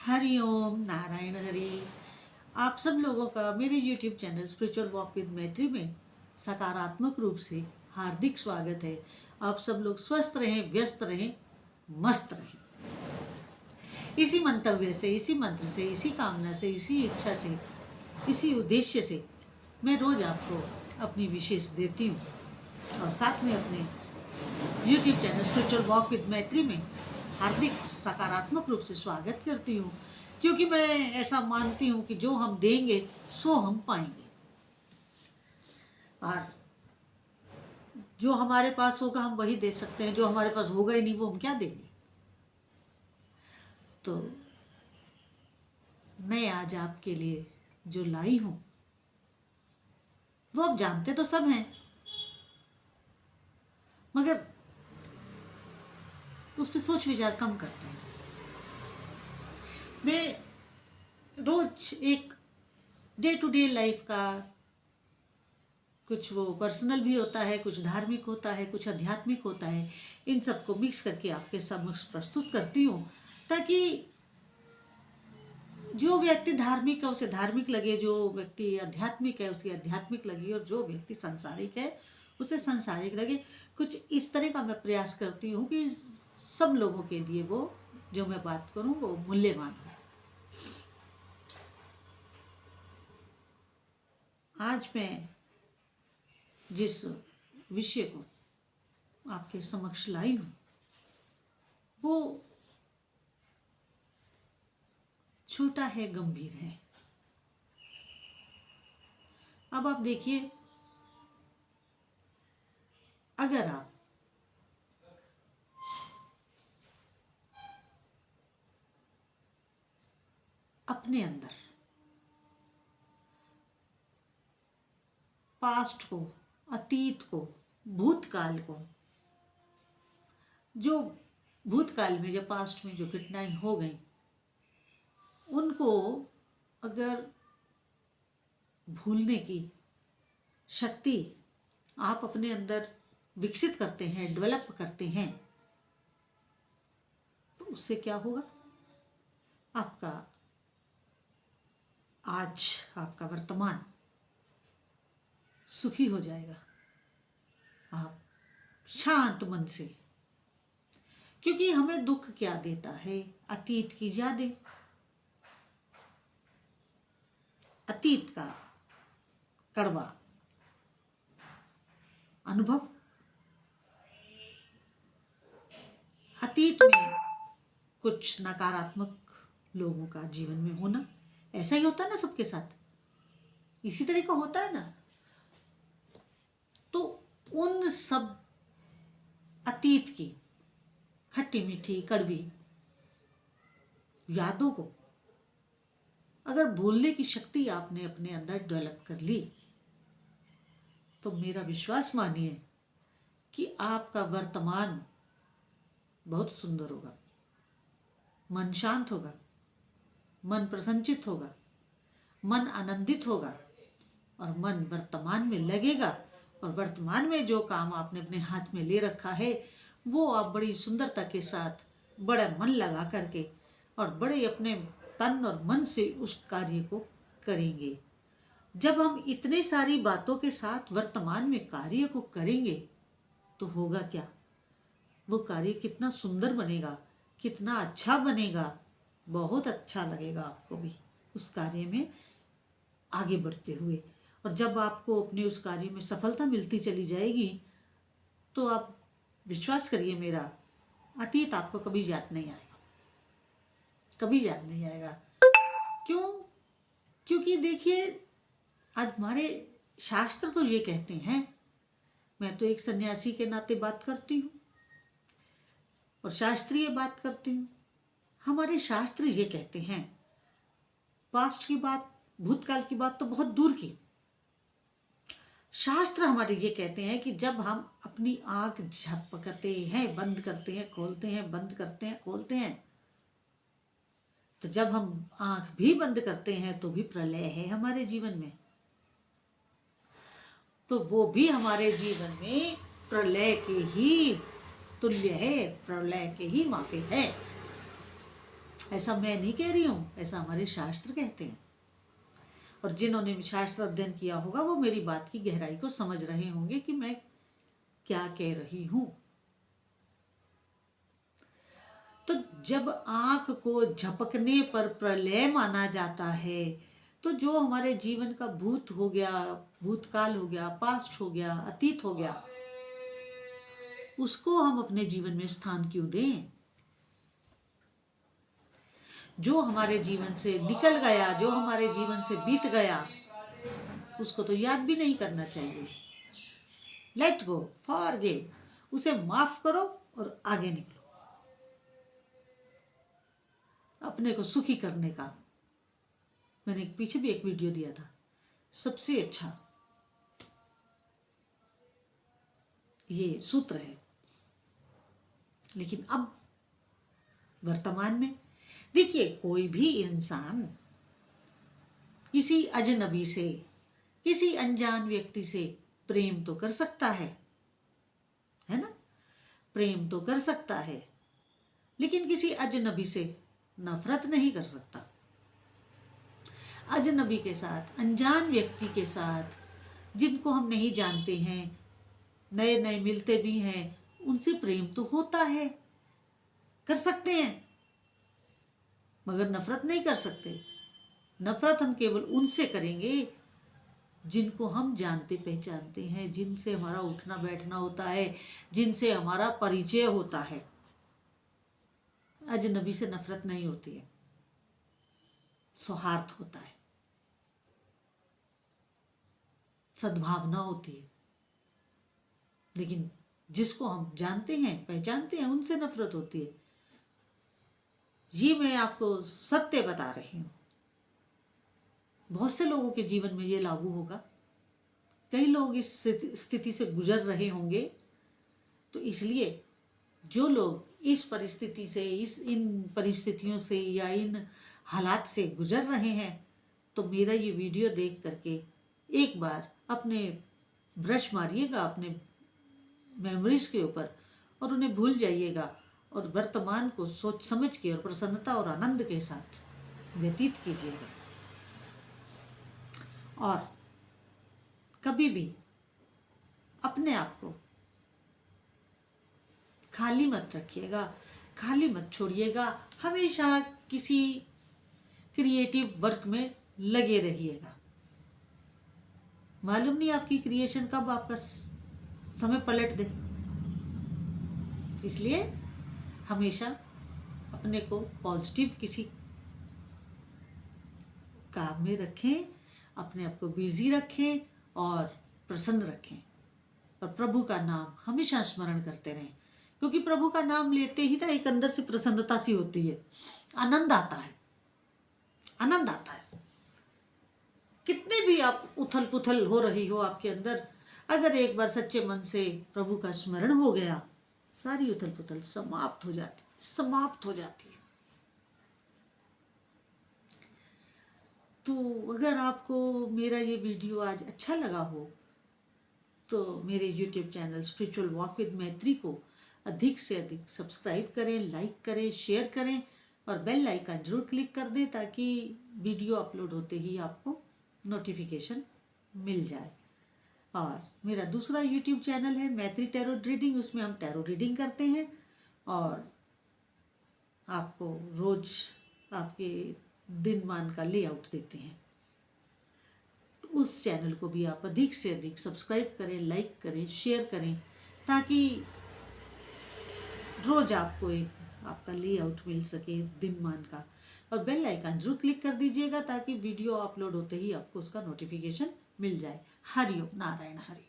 हरिओम नारायण हरि। आप सब लोगों का मेरे YouTube channel spiritual walk with मैत्री में सकारात्मक रूप से हार्दिक स्वागत है। आप सब लोग स्वस्थ रहें, व्यस्त रहें, मस्त रहें। इसी मंतव्य से, इसी मंत्र से, इसी कामना से, इसी इच्छा से, इसी उद्देश्य से मैं रोज आपको अपनी विशेष देती हूँ और साथ में अपने YouTube channel spiritual walk with मैत्री में हार्दिक सकारात्मक रूप से स्वागत करती हूँ, क्योंकि मैं ऐसा मानती हूँ कि जो हम देंगे सो हम पाएंगे, और जो हमारे पास होगा हम वही दे सकते हैं। जो हमारे पास होगा ही नहीं वो हम क्या देंगे। तो मैं आज आपके लिए जो लाई हूँ वो आप जानते तो सब हैं, मगर उस पर सोच विचार कम करते हैं। मैं रोज एक डे टू डे लाइफ का, कुछ वो पर्सनल भी होता है, कुछ धार्मिक होता है, कुछ आध्यात्मिक होता है, इन सबको मिक्स करके आपके समक्ष प्रस्तुत करती हूँ, ताकि जो व्यक्ति धार्मिक है उसे धार्मिक लगे, जो व्यक्ति आध्यात्मिक है उसे आध्यात्मिक लगे, और जो व्यक्ति सांसारिक है उसे सांसारिक लगे। कुछ इस तरह का मैं प्रयास करती हूँ कि सब लोगों के लिए वो जो मैं बात करूँ वो मूल्यवान हो। आज मैं जिस विषय को आपके समक्ष लाई हूँ वो छोटा है, गंभीर है। अब आप देखिए, अगर आप अपने अंदर पास्ट को, अतीत को, भूतकाल को, जो भूतकाल में, जो पास्ट में जो घटनाएं हो गई, उनको अगर भूलने की शक्ति आप अपने अंदर विकसित करते हैं, डेवलप करते हैं, तो उससे क्या होगा? आपका आज, आपका वर्तमान सुखी हो जाएगा। आप शांत मन से, क्योंकि हमें दुख क्या देता है? अतीत की यादें, अतीत का कड़वा अनुभव, अतीत में कुछ नकारात्मक लोगों का जीवन में होना। ऐसा ही होता है ना सबके साथ, इसी तरह का होता है ना। तो उन सब अतीत की खट्टी मीठी कड़वी यादों को अगर भूलने की शक्ति आपने अपने अंदर डेवलप कर ली, तो मेरा विश्वास मानिए कि आपका वर्तमान बहुत सुंदर होगा। मन शांत होगा, मन प्रसन्नचित होगा, मन आनंदित होगा, और मन वर्तमान में लगेगा। और वर्तमान में जो काम आपने अपने हाथ में ले रखा है वो आप बड़ी सुंदरता के साथ, बड़ा मन लगा करके और बड़े अपने तन और मन से उस कार्य को करेंगे। जब हम इतनी सारी बातों के साथ वर्तमान में कार्य को करेंगे तो होगा क्या? वो कार्य कितना सुंदर बनेगा, कितना अच्छा बनेगा, बहुत अच्छा लगेगा आपको भी उस कार्य में आगे बढ़ते हुए। और जब आपको अपने उस कार्य में सफलता मिलती चली जाएगी तो आप विश्वास करिए मेरा, अतीत आपको कभी याद नहीं आएगा, कभी याद नहीं आएगा। क्यों? क्योंकि देखिए, आज हमारे शास्त्र तो ये कहते हैं, मैं तो एक सन्यासी के नाते बात करती हूँ और शास्त्रीय बात करती हूँ। हमारे शास्त्र ये कहते हैं, पास्ट की बात, भूतकाल की बात तो बहुत दूर की, शास्त्र हमारे ये कहते हैं कि जब हम अपनी आंख झपकते हैं, बंद करते हैं, खोलते हैं, बंद करते हैं, खोलते हैं, तो जब हम आंख भी बंद करते हैं तो भी प्रलय है हमारे जीवन में। तो वो भी हमारे जीवन में प्रलय के ही तुल्य है, प्रलय के ही माफिक है। ऐसा मैं नहीं कह रही हूँ, ऐसा हमारे शास्त्र कहते हैं। और जिन्होंने शास्त्र अध्ययन किया होगा वो मेरी बात की गहराई को समझ रहे होंगे कि मैं क्या कह रही हूं। तो जब आंख को झपकने पर प्रलय माना जाता है, तो जो हमारे जीवन का भूत हो गया, भूतकाल हो गया, पास्ट हो गया, अतीत हो गया, उसको हम अपने जीवन में स्थान क्यों दें? जो हमारे जीवन से निकल गया, जो हमारे जीवन से बीत गया, उसको तो याद भी नहीं करना चाहिए। लेट गो, फॉरगिव, उसे माफ करो और आगे निकलो। अपने को सुखी करने का मैंने पीछे भी एक वीडियो दिया था। सबसे अच्छा ये सूत्र है। लेकिन अब वर्तमान में देखिए, कोई भी इंसान किसी अजनबी से, किसी अनजान व्यक्ति से प्रेम तो कर सकता है ना? प्रेम तो कर सकता है, लेकिन किसी अजनबी से नफरत नहीं कर सकता। अजनबी के साथ, अनजान व्यक्ति के साथ, जिनको हम नहीं जानते हैं, नए नए मिलते भी हैं, उनसे प्रेम तो होता है, कर सकते हैं, मगर नफरत नहीं कर सकते। नफरत हम केवल उनसे करेंगे जिनको हम जानते पहचानते हैं, जिनसे हमारा उठना बैठना होता है, जिनसे हमारा परिचय होता है। अजनबी से नफरत नहीं होती है, सौहार्द होता है, सद्भावना होती है। लेकिन जिसको हम जानते हैं, पहचानते हैं, उनसे नफरत होती है। ये मैं आपको सत्य बता रही हूं। बहुत से लोगों के जीवन में ये लागू होगा। कई लोग इस स्थिति से गुजर रहे होंगे। तो इसलिए जो लोग इस परिस्थिति से, इन परिस्थितियों से या इन हालात से गुजर रहे हैं, तो मेरा ये वीडियो देख करके एक बार अपने ब्रश मारिएगा अपने मेमोरीज के ऊपर और उन्हें भूल जाइएगा और वर्तमान को सोच समझ के और प्रसन्नता और आनंद के साथ व्यतीत कीजिएगा। और कभी भी अपने आप को खाली मत रखिएगा, खाली मत छोड़िएगा। हमेशा किसी क्रिएटिव वर्क में लगे रहिएगा। मालूम नहीं आपकी क्रिएशन कब आपका समय पलट दे। इसलिए हमेशा अपने को पॉजिटिव किसी काम में रखें, अपने आप को बिजी रखें और प्रसन्न रखें, और प्रभु का नाम हमेशा स्मरण करते रहें। क्योंकि प्रभु का नाम लेते ही ना एक अंदर से प्रसन्नता सी होती है, आनंद आता है, आनंद आता है। कितने भी आप उथल पुथल हो रही हो आपके अंदर, अगर एक बार सच्चे मन से प्रभु का स्मरण हो गया, सारी उथल पुथल समाप्त हो जाती, समाप्त हो जाती है। तो अगर आपको मेरा ये वीडियो आज अच्छा लगा हो, तो मेरे YouTube channel spiritual walk with मैत्री को अधिक से अधिक सब्सक्राइब करें, लाइक करें, शेयर करें और बेल आइकन जरूर क्लिक कर दें, ताकि वीडियो अपलोड होते ही आपको नोटिफिकेशन मिल जाए। और मेरा दूसरा YouTube चैनल है मैत्री टैरो रीडिंग, उसमें हम टैरो रीडिंग करते हैं और आपको रोज आपके दिनमान का लेआउट देते हैं। उस चैनल को भी आप अधिक से अधिक सब्सक्राइब करें, लाइक करें, शेयर करें, ताकि रोज आपको एक आपका लेआउट मिल सके दिनमान का। और बेल आइकन जरूर क्लिक कर दीजिएगा, ताकि वीडियो अपलोड होते ही आपको उसका नोटिफिकेशन मिल जाए। हरिओम, नारायण हरि।